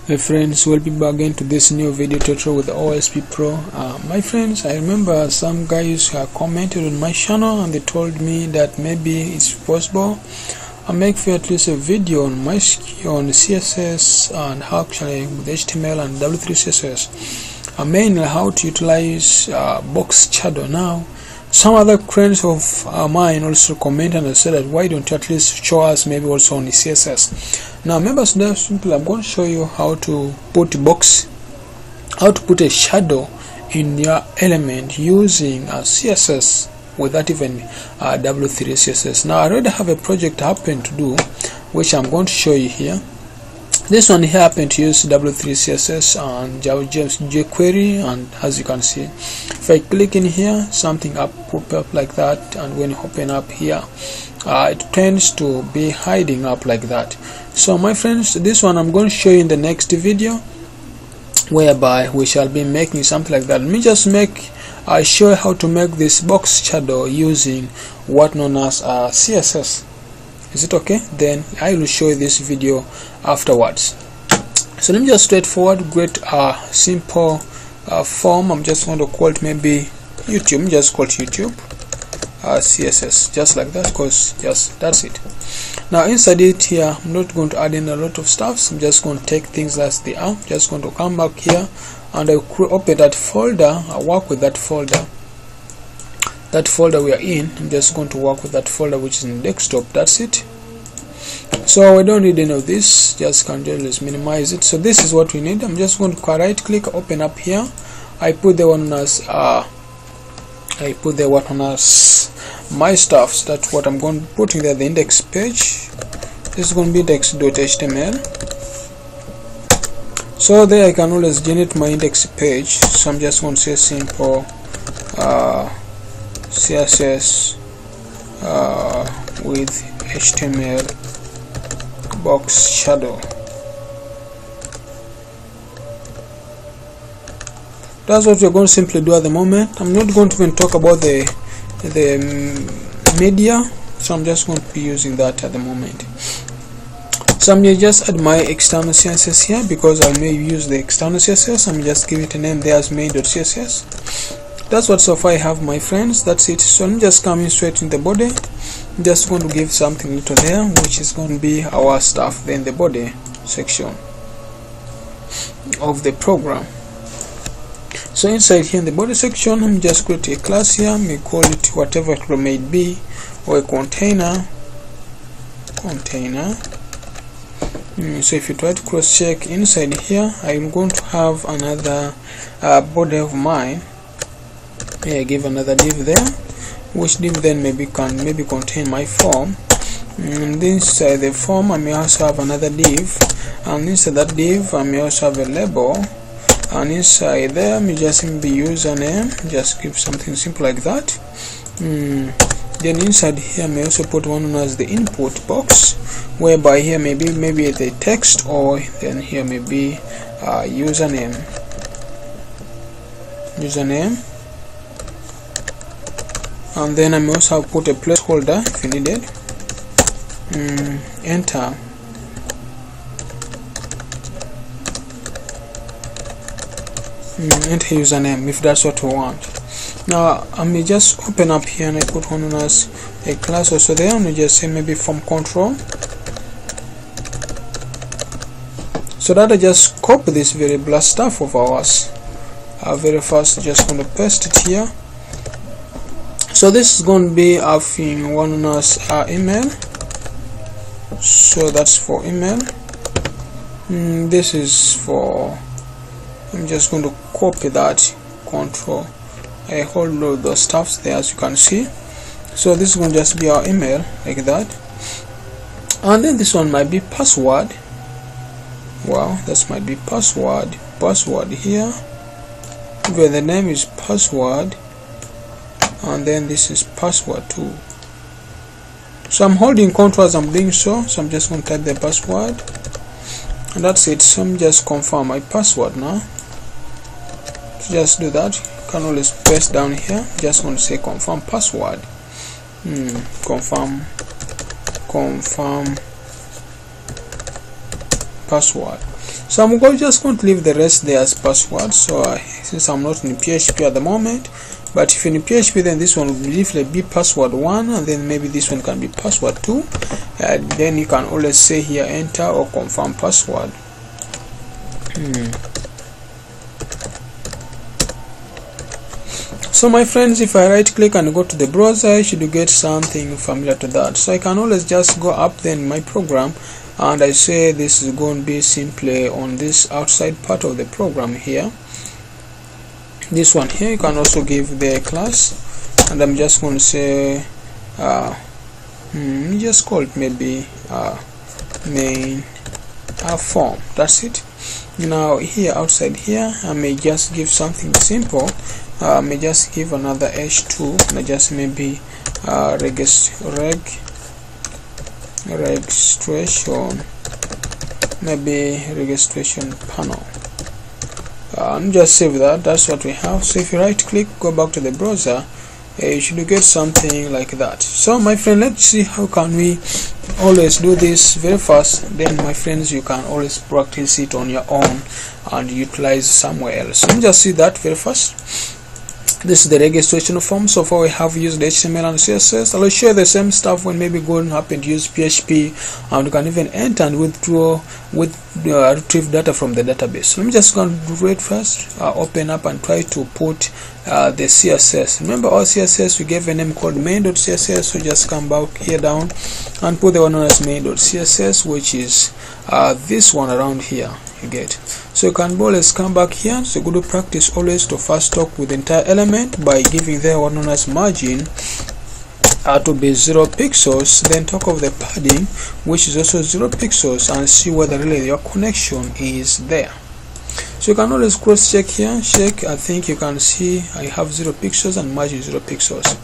Hey friends, welcome back again to this new video tutorial with the OSP Pro. My friends, I remember some guys commented on my channel and they told me that maybe it's possible I make for at least a video on mysql, on CSS, and how actually with HTML and W3 CSS, mainly how to utilize Boxshadow. Now some other friends of mine also commented and said that why don't you at least show us maybe also on the CSS. Now members, simply I'm going to show you how to put a shadow in your element using CSS without even W3 CSS. Now I already have a project I happen to do, which I'm going to show you here. This one here I happen to use W3 CSS and jQuery, and as you can see, if I click in here, something pop up like that, and when you open up here, it tends to be hiding up like that. So my friends, this one I'm going to show you in the next video, whereby we shall be making something like that. Let me just show you how to make this box shadow using what known as CSS. Is it okay? Then I will show you this video afterwards. So let me just straightforward create a simple form. I'm just going to call it maybe YouTube. Let me just call it YouTube CSS, just like that, because just that's it. Now inside it here, I'm not going to add in a lot of stuff, so I'm just going to take things as they are. Just going to come back here and I'll open that folder. I'll work with that folder we are in. I'm just going to work with that folder which is in desktop. That's it. So we don't need any of this, just minimize it. So this is what we need. I'm just going to right click, open up here. I put the one as my stuff. So that's what I'm going to put in there, the index page. This is going to be index.html. So there I can always generate my index page. So I'm just going to say simple CSS with HTML box shadow. That's what we're going to simply do at the moment. I'm not going to even talk about the media, so I'm just going to be using that at the moment. So I'm going to just add my external CSS here, because I may use the external CSS. I'm just give it a name there as main.css. That's what so far I have, my friends. That's it. So I'm just coming straight in the body. I'm just going to give something little there, which is going to be our stuff in the body section of the program. So inside here in the body section, I'm just create a class here. We call it whatever it may be, or a container. So if you try to cross check inside here, I'm going to have another body of mine. I give another div there, which div then can contain my form. And inside the form I may also have another div, and inside that div I may also have a label, and inside there I may just be username. Just give something simple like that. Then inside here I may also put one known as the input box, whereby here maybe the text, or then here maybe username. And then I may also put a placeholder if you need it. Enter. Enter username if that's what we want. Now I may just open up here and I put one known as a class also there, and we just say maybe form control. So that I just copy this variable stuff of ours. Very fast, just going to paste it here. So this is going to be having one known as email. So that's for email. This is for, I'm just going to copy that, control. I hold all those stuffs there, as you can see. So this is going to just be our email like that. And then this one might be password. Wow, this might be password here, where the name is password, and then this is password too. So I'm holding control as I'm doing so I'm just going to type the password, and that's it. So I'm just confirm my password now. So just do that. You can always paste down here. Just going to say confirm password. Confirm password. So I'm just going to leave the rest there as password. So since I'm not in PHP at the moment, but if you're in PHP, then this one will definitely be password 1, and then maybe this one can be password 2. Then you can always say here enter or confirm password. So my friends, if I right click and go to the browser, you should get something familiar to that. So I can always just go up then my program, and I say this is going to be simply on this outside part of the program here. This one here, you can also give the class, and I'm just going to say just call it maybe main form. That's it. Now here outside here, I may just give something simple. I may just give another h2, and I just maybe registration, maybe registration panel. And just save that. That's what we have. So if you right click, go back to the browser, you should get something like that. So my friend, let's see how can we always do this very fast. Then my friends, you can always practice it on your own and utilize somewhere else. Let me just see that very fast. This is the registration form. So far we have used HTML and CSS. I'll show you the same stuff when maybe go and happen to use PHP, and you can even enter and retrieve data from the database. So let me just go and do it first. Open up and try to put the CSS. Remember our CSS, we gave a name called main.css. So just come back here down and put the one known as main.css, which is this one around here. You get. So you can always come back here. So good practice always to first talk with the entire element by giving there one known as margin to be 0 pixels, then talk of the padding, which is also 0 pixels, and see whether really your connection is there. So you can always cross check here. Check, I think you can see I have 0 pixels and margin 0 pixels.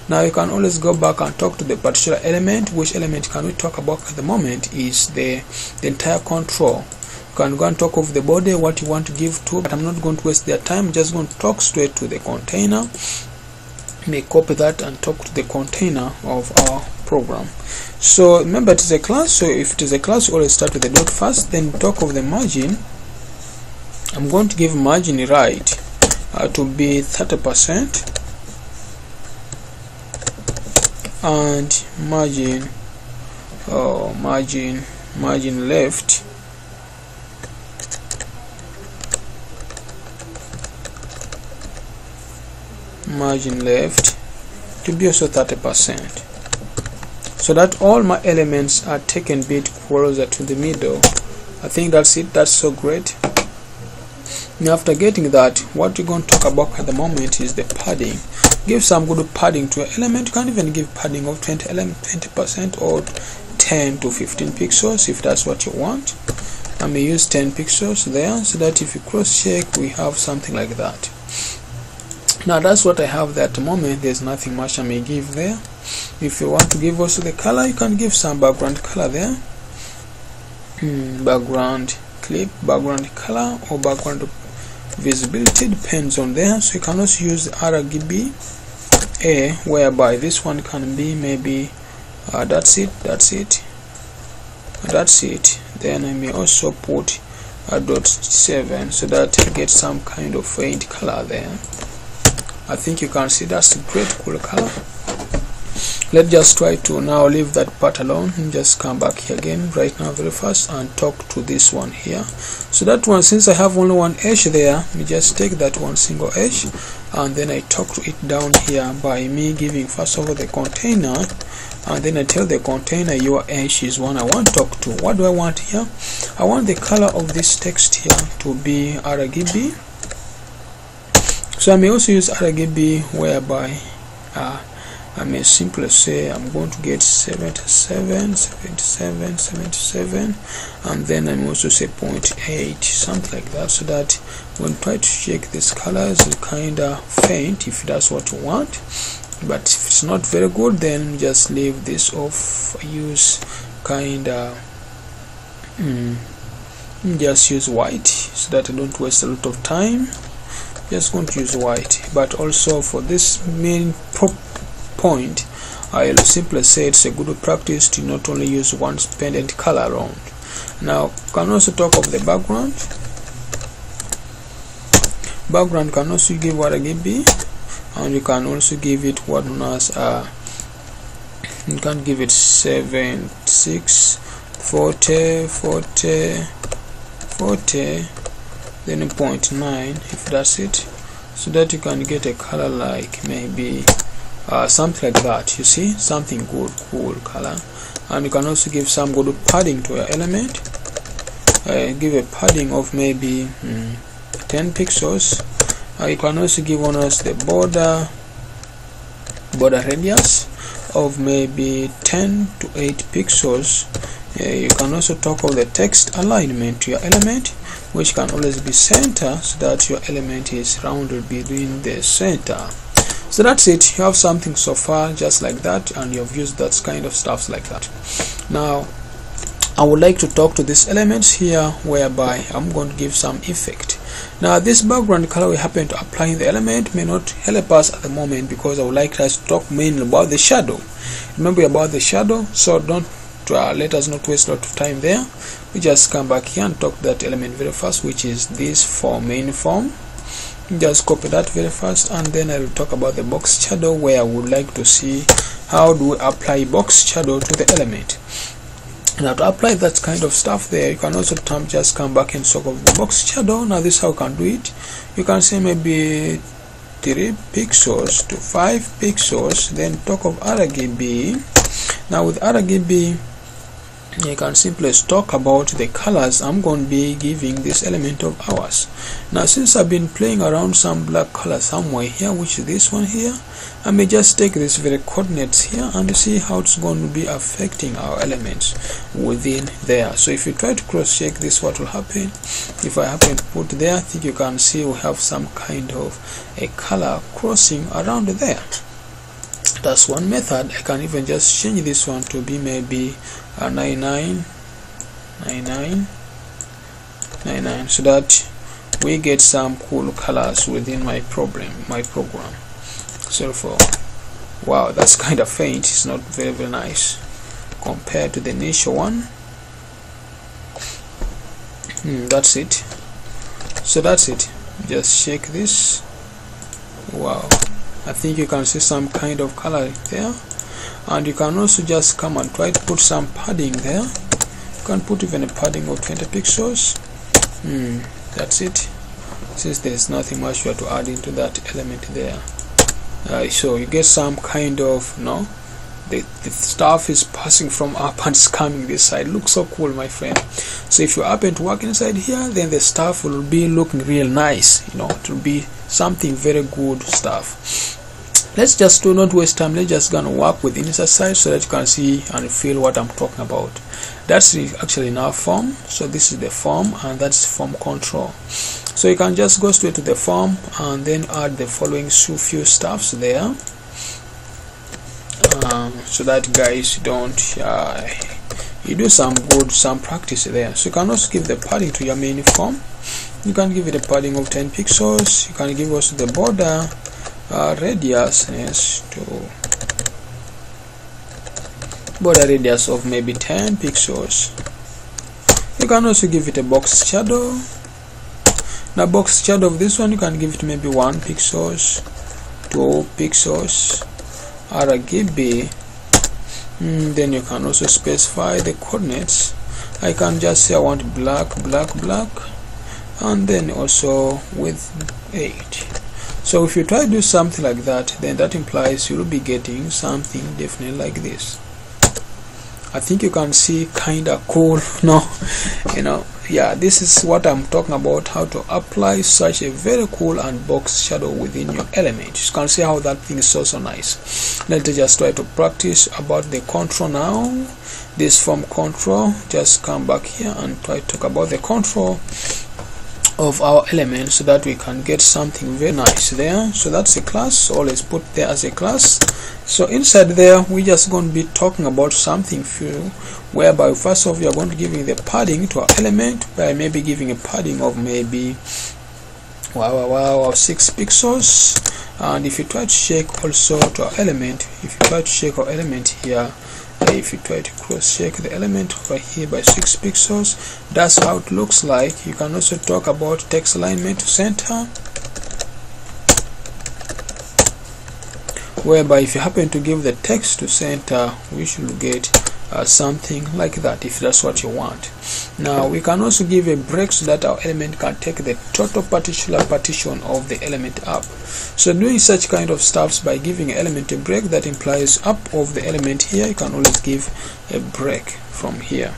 Now you can always go back and talk to the particular element. Which element can we talk about at the moment is the entire control. You can go and talk of the body, what you want to give to, but I'm not going to waste their time. I'm just going to talk straight to the container. May copy that and talk to the container of our program. So remember, it is a class. So if it is a class, you always start with the dot first, then talk of the margin. I'm going to give margin right to be 30%, and margin left to be also 30%, so that all my elements are taken a bit closer to the middle. I think that's it. That's so great. Now after getting that, what we're going to talk about at the moment is the padding. Give some good padding to an element. You can even give padding of 20% or 10 to 15 pixels if that's what you want. I may use 10 pixels there, so that if you cross check, we have something like that. Now that's what I have there at the moment. There's nothing much I may give there. If you want to give also the color, you can give some background color there. Background clip, background color, or background visibility, depends on there. So you can also use RGB whereby this one can be maybe that's it. Then I may also put a .7 so that I get some kind of faint color there. I think you can see that's a great cool color. Let's just try to now leave that part alone and just come back here again right now very fast and talk to this one here. So that one, since I have only one edge there, we just take that one single edge and then I talk to it down here by me giving first of all the container, and then I tell the container your edge is one I want to talk to. What do I want here? I want the color of this text here to be RGB. So I may also use RGB whereby I may simply say I'm going to get 77, and then I may also say 0.8, something like that, so that when I try to check this color is kind of faint if that's what you want. But if it's not very good, then just leave this off. Use kind of just use white so that I don't waste a lot of time. Just going to use white. But also for this main point, I'll simply say it's a good practice to not only use one pendant color around. Now can also talk of the background. Background can also give what a GB, and you can also give it what known as you can give it 76 40 40 40 then 0.9 if that's it, so that you can get a color like maybe something like that. You see, something good, cool color. And you can also give some good padding to your element. Give a padding of maybe 10 pixels. You can also give on us the border radius of maybe 10 to 8 pixels. You can also talk of the text alignment to your element, which can always be center, so that your element is rounded between the center. So that's it. You have something so far just like that, and you've used that kind of stuff like that. Now I would like to talk to these elements here, whereby I'm going to give some effect. Now this background color we happen to apply in the element may not help us at the moment, because I would like us to talk mainly about the shadow. Remember about the shadow, so don't let us not waste a lot of time there. We just come back here and talk that element very fast, which is this form, main form. Just copy that very fast, and then I will talk about the box shadow, where I would like to see how do we apply box shadow to the element. Now to apply that kind of stuff there, you can also just come back and talk of the box shadow. Now this is how you can do it. You can say maybe 3 pixels to 5 pixels, then talk of RGB. Now with RGB, you can simply talk about the colors I'm going to be giving this element of ours. Now since I've been playing around some black color somewhere here, which is this one here, I may just take this very coordinates here and see how it's going to be affecting our elements within there. So if you try to cross check this, what will happen? If I happen to put there, I think you can see we have some kind of a color crossing around there. That's one method. I can even just change this one to be maybe 99, so that we get some cool colors within my program. So for wow, that's kind of faint. It's not very nice compared to the initial one. That's it. So that's it. Just shake this. Wow, I think you can see some kind of color there. And you can also just come and try to put some padding there. You can put even a padding of 20 pixels. That's it, since there's nothing much you have to add into that element there. So you get some kind of, the stuff is passing from up and it's coming this side. Looks so cool, my friend. So if you happen to work inside here, then the stuff will be looking real nice. It will be something very good stuff. Let's just not waste time. Let's just gonna work with inside side, so that you can see and feel what I'm talking about. That's actually in our form. So this is the form, and that's form control. So you can just go straight to the form and then add the following few stuffs there, so that guys don't you do some practice there. So you can also give the padding to your main form. You can give it a padding of 10 pixels. You can give also the border radius of maybe 10 pixels. You can also give it a box shadow. Now box shadow of this one, you can give it maybe 1 pixels, 2 pixels, RGB. Then you can also specify the coordinates. I can just say I want black, and then also with 8. So if you try to do something like that, then that implies you will be getting something definitely like this. I think you can see kinda cool. Yeah, this is what I'm talking about, how to apply such a very cool and box shadow within your element. You can see how that thing is so nice. Let's just try to practice about the control now. This form control, just come back here and try to talk about the control of our element, so that we can get something very nice there. So that's a class, always put there as a class. So inside there, we're just going to be talking about something few, whereby first off, we are going to giving the padding to our element by maybe giving a padding of maybe 6 pixels. And if you try to check also to our element, if you try to check our element here, if you try to cross check the element over here by 6 pixels, that's how it looks like. You can also talk about text alignment to center, whereby if you happen to give the text to center, we should get something like that, if that's what you want. Now we can also give a break so that our element can take the total partition of the element up. So doing such kind of stuffs by giving an element a break that implies up of the element here, you can always give a break from here.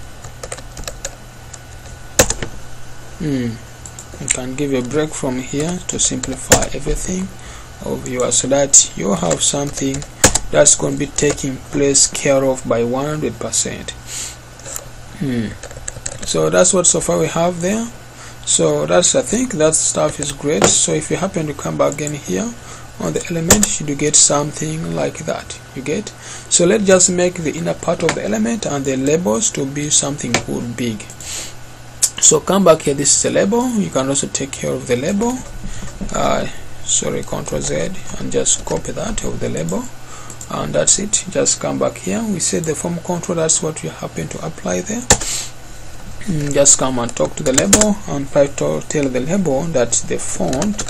You can give a break from here to simplify everything of yours, so that you have something that's going to be taking place care of by 100%. So that's what so far we have there. So that's, I think that stuff is great. So if you happen to come back again here on the element, you get something like that. You get. So let's just make the inner part of the element and the labels to be something good big. So come back here, this is a label. You can also take care of the label. Sorry, Ctrl Z, and just copy that of the label, and that's it. Just come back here, we set the form control, that's what you happen to apply there. Just come and talk to the label and try to tell the label that the font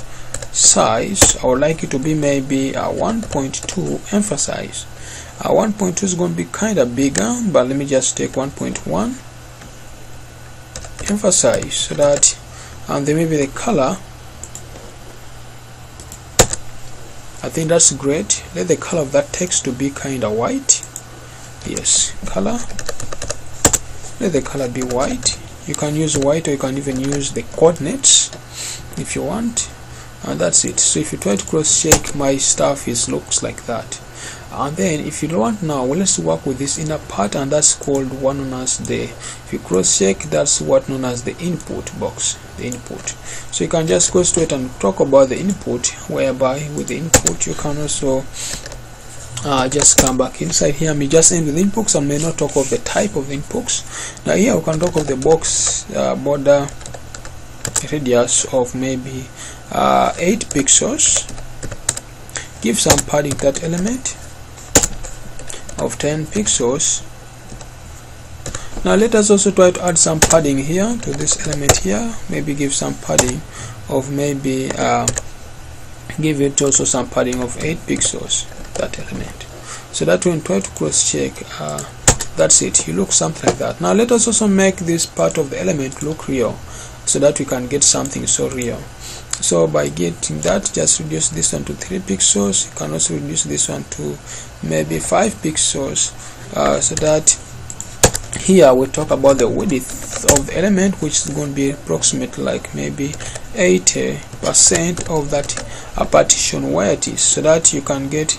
size I would like it to be maybe 1.2. emphasize 1.2 is going to be kind of bigger, but let me just take 1.1. emphasize, so that, and then maybe the color, I think that's great. Let the color of that text to be kind of white. Yes, color, let the color be white. You can use white, or you can even use the coordinates if you want, and that's it. So if you try to cross check, my stuff looks like that. And then if you don't want now, well, let's work with this inner part, and that's called one known as the, if you cross check, that's what known as the input box, the input. So you can just go straight and talk about the input, whereby with the input you can also just come back inside here. I may just end with inputs and may not talk of the type of inputs. Now here we can talk of the box border radius of maybe 8 pixels. Give some padding to that element of 10 pixels. Now let us also try to add some padding here to this element here. Maybe give some padding of maybe give it also some padding of 8 pixels, that element, so that when try to cross check, that's it, you look something like that. Now let us also make this part of the element look real, so that we can get something so real. So by getting that, just reduce this one to 3 pixels. You can also reduce this one to maybe 5 pixels, so that here we talk about the width of the element, which is going to be approximately like maybe 80% of that partition where it is, so that you can get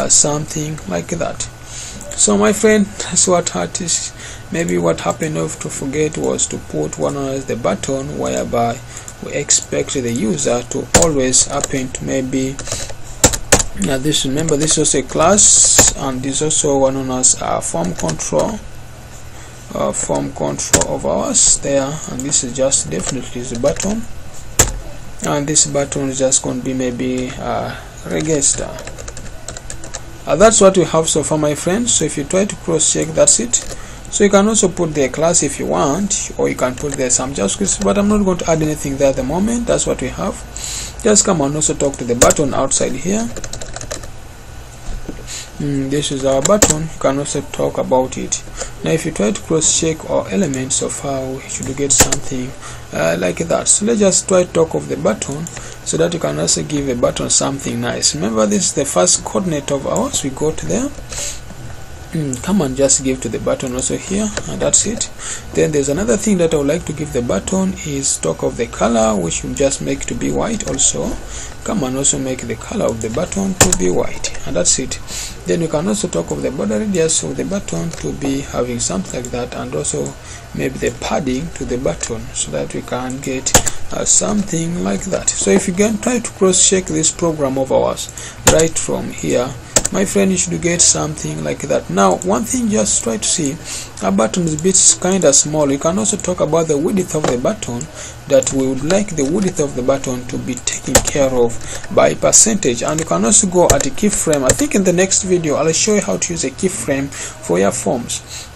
something like that. So my friend, that's what it is. Maybe what happened to forget was to put one as the button, whereby we expect the user to always happen to maybe this. Remember, this is also a class, and this is also one known as form control of ours there, and this is just definitely the button, and this button is just going to be maybe register. That's what we have so far, my friends. So if you try to cross check, that's it. So you can also put the class if you want, or you can put there some JavaScript, but I'm not going to add anything there at the moment. That's what we have. Just come and also talk to the button outside here. This is our button. You can also talk about it. Now if you try to cross check our elements of how we should get something like that. So let's just try to talk of the button, so that you can also give a button something nice. Remember, this is the first coordinate of ours, we got there. Come and just give to the button also here, and that's it. Then there's another thing that I would like to give the button, is talk of the color, which you just make to be white also. Come and also make the color of the button to be white, and that's it. Then you can also talk of the border radius of the button to be having something like that, and also maybe the padding to the button, so that we can get something like that. So if you can try to cross check this program of ours right from here, my friend, you should get something like that. Now one thing, just try to see a button is a bit kind of small. You can also talk about the width of the button, that we would like the width of the button to be taken care of by percentage. And you can also go at a keyframe. I think in the next video I'll show you how to use a keyframe for your forms.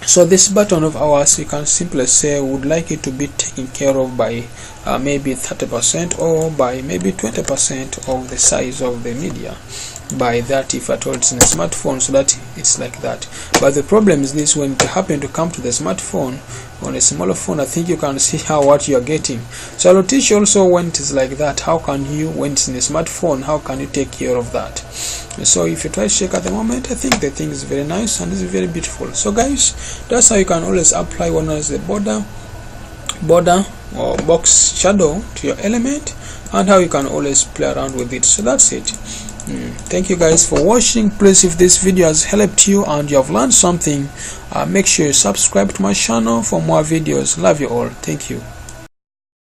So this button of ours, we can simply say we would like it to be taken care of by maybe 30% or by maybe 20% of the size of the media. By that, if at all it's in a smartphone, so that it's like that. But the problem is this: when it happen to come to the smartphone, on a smaller phone, I think you can see what you are getting. So I'll teach you also when it is like that, how can you, when it's in a smartphone, how can you take care of that. So if you try to check at the moment, I think the thing is very nice and it's very beautiful. So guys, that's how you can always apply one as the border or box shadow to your element, and how you can always play around with it. So that's it. Thank you guys for watching. Please, if this video has helped you and you have learned something, make sure you subscribe to my channel for more videos. Love you all. Thank you.